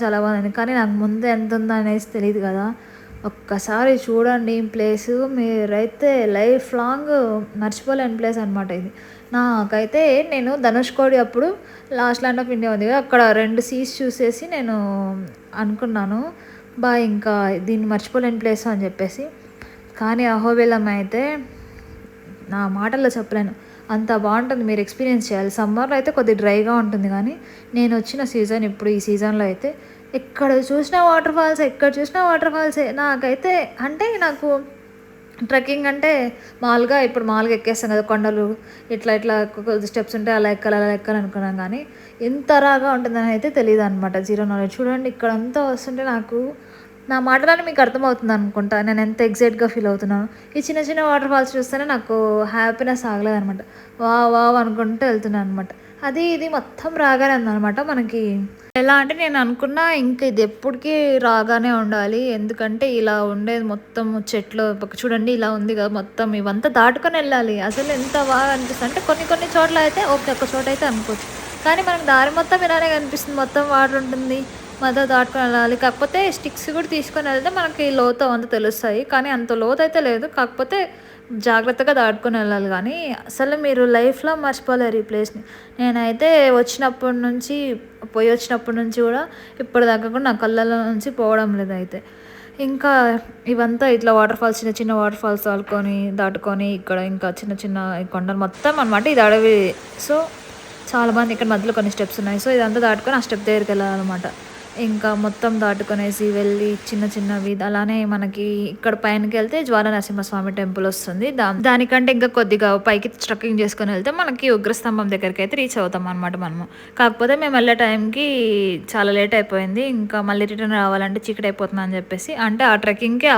చాలా బాగుంది. కానీ నాకు ముందు ఎంతుందో అనేసి తెలీదు గదా! ఒక్కసారి చూడండి ప్లేసు. మీరైతే లైఫ్ లాంగ్ మర్చిపోలేని ప్లేస్ అనమాట ఇది. నాకైతే నేను ధనుష్కోడి అప్పుడు లాస్ట్ ల్యాండ్ ఆఫ్ ఇండియా ఉంది కదా! అక్కడ 2 సీస్ చూసేసి నేను అనుకున్నాను. ఇంకా దీన్ని మర్చిపోలేని ప్లేసు అని జెప్పేసి. కానీ అహోబిలం అయితే నా మాటల్లో చెప్పలేను. అంత బావుంటుంది. మీరు ఎక్స్‌పీరియన్స్ చేయాలి. సమ్మర్‌లో అయితే కొద్దిగా డ్రైగా ఉంటుంది గానీ, నేనొచ్చిన సీజన్ ఇప్పుడు ఈ సీజన్‌లో అయితే ఎక్కడ చూసినా వాటర్ ఫాల్సే, ఎక్కడ చూసినా వాటర్ ఫాల్సే. నాకైతే అంటే నాకు ట్రెక్కింగ్ అంటే మామూలుగా ఎక్కేస్తాం కదా! కొండలు ఇట్లా కొద్ది స్టెప్స్ ఉంటాయి. అలా ఎక్కాలనుకున్నాను గానీ, ఇంత రాగా ఉంటుందని అయితే తెలీదనమాట. Zero knowledge. చూడండి ఇక్కడంతా వస్తుంటే నాకు నా మాటలోనే మీకు అర్థమవుతుందనుకుంటా. నేనెంత ఎక్సైట్‌గా ఫీల్ అవుతున్నానో. ఈ చిన్న చిన్న వాటర్ ఫాల్స్ చూస్తేనే నాకు హ్యాపీనెస్ ఆగలేదనమాట. వావ్! వావ్! అనుకుంటూ వెళ్తున్నాననమాట. అది ఇది మొత్తం రాగానే ఉందనమాట. మనకి ఎలా అంటే నేను అనుకున్నా ఇంక ఇది ఎప్పటికి రాగానే ఉండాలి. ఎందుకంటే ఇలా ఉండేది మొత్తం చెట్లు చూడండి ఇలా ఉంది కదా! మొత్తం ఇవంతా దాటుకొని వెళ్ళాలి. అసలు ఎంత బాగా అనిపిస్తది అంటే కొన్ని కొన్ని చోట్ల అయితే ఓకే. ఒక చోట అయితే అనుకోవచ్చు. కానీ మనకు దారి మొత్తం ఇలానే కనిపిస్తుంది. మొత్తం వాటర్ ఉంటుంది. మధ్యలో దాటుకొని వెళ్ళాలి. కాకపోతే స్టిక్స్ కూడా తీసుకొని వెళ్తే మనకి లోతు అవంతా తెలుస్తాయి. కానీ అంత లోతైతే లేదు. కాకపోతే జాగ్రత్తగా దాటుకొని వెళ్ళాలి గానీ, అసలు మీరు లైఫ్‌లో మర్చిపోలేరు ఈ ప్లేస్‌ని. నేనైతే వచ్చినప్పటి నుంచి గూడా ఇప్పటిదాకా కూడా నా కళ్ళలో నుంచి పోవడం లేదయితే. ఇంకా ఇవంతా ఇట్లా వాటర్ ఫాల్స్ చిన్న చిన్న వాటర్ ఫాల్స్ దాటుకొని ఇక్కడ ఇంకా చిన్న చిన్న ఈ కొండలు మొత్తం అనమాట. ఇది అడవి. సో, చాలా బాగుంది. ఇక్కడ మధ్యలో కొన్ని స్టెప్స్ ఉన్నాయి. సో, ఇదంతా దాటుకొని ఆ స్టెప్ దగ్గరికెళ్ళాలనమాట. ఇంకా మొత్తం దాటుకొనేసి వెళ్ళి చిన్న చిన్నవి అలానే మనకి ఇక్కడ పైనకెళ్తే జ్వాల నరసింహస్వామి టెంపుల్ వస్తుంది. దానికంటే ఇంకా కొద్దిగా పైకి ట్రెక్కింగ్ చేసుకొని వెళ్తే మనకి ఉగ్రస్తంభం దగ్గరికైతే రీచ్ అవుతాం అనమాట మనము. కాకపోతే మేము వెళ్ళే టైంకి చాలా లేట్ అయిపోయింది. ఇంకా మళ్ళీ రిటర్న్ రావాలంటే చీకటి అయిపోతుందని చెప్పేసి అంటే ఆ ట్రెక్కింగ్‌కి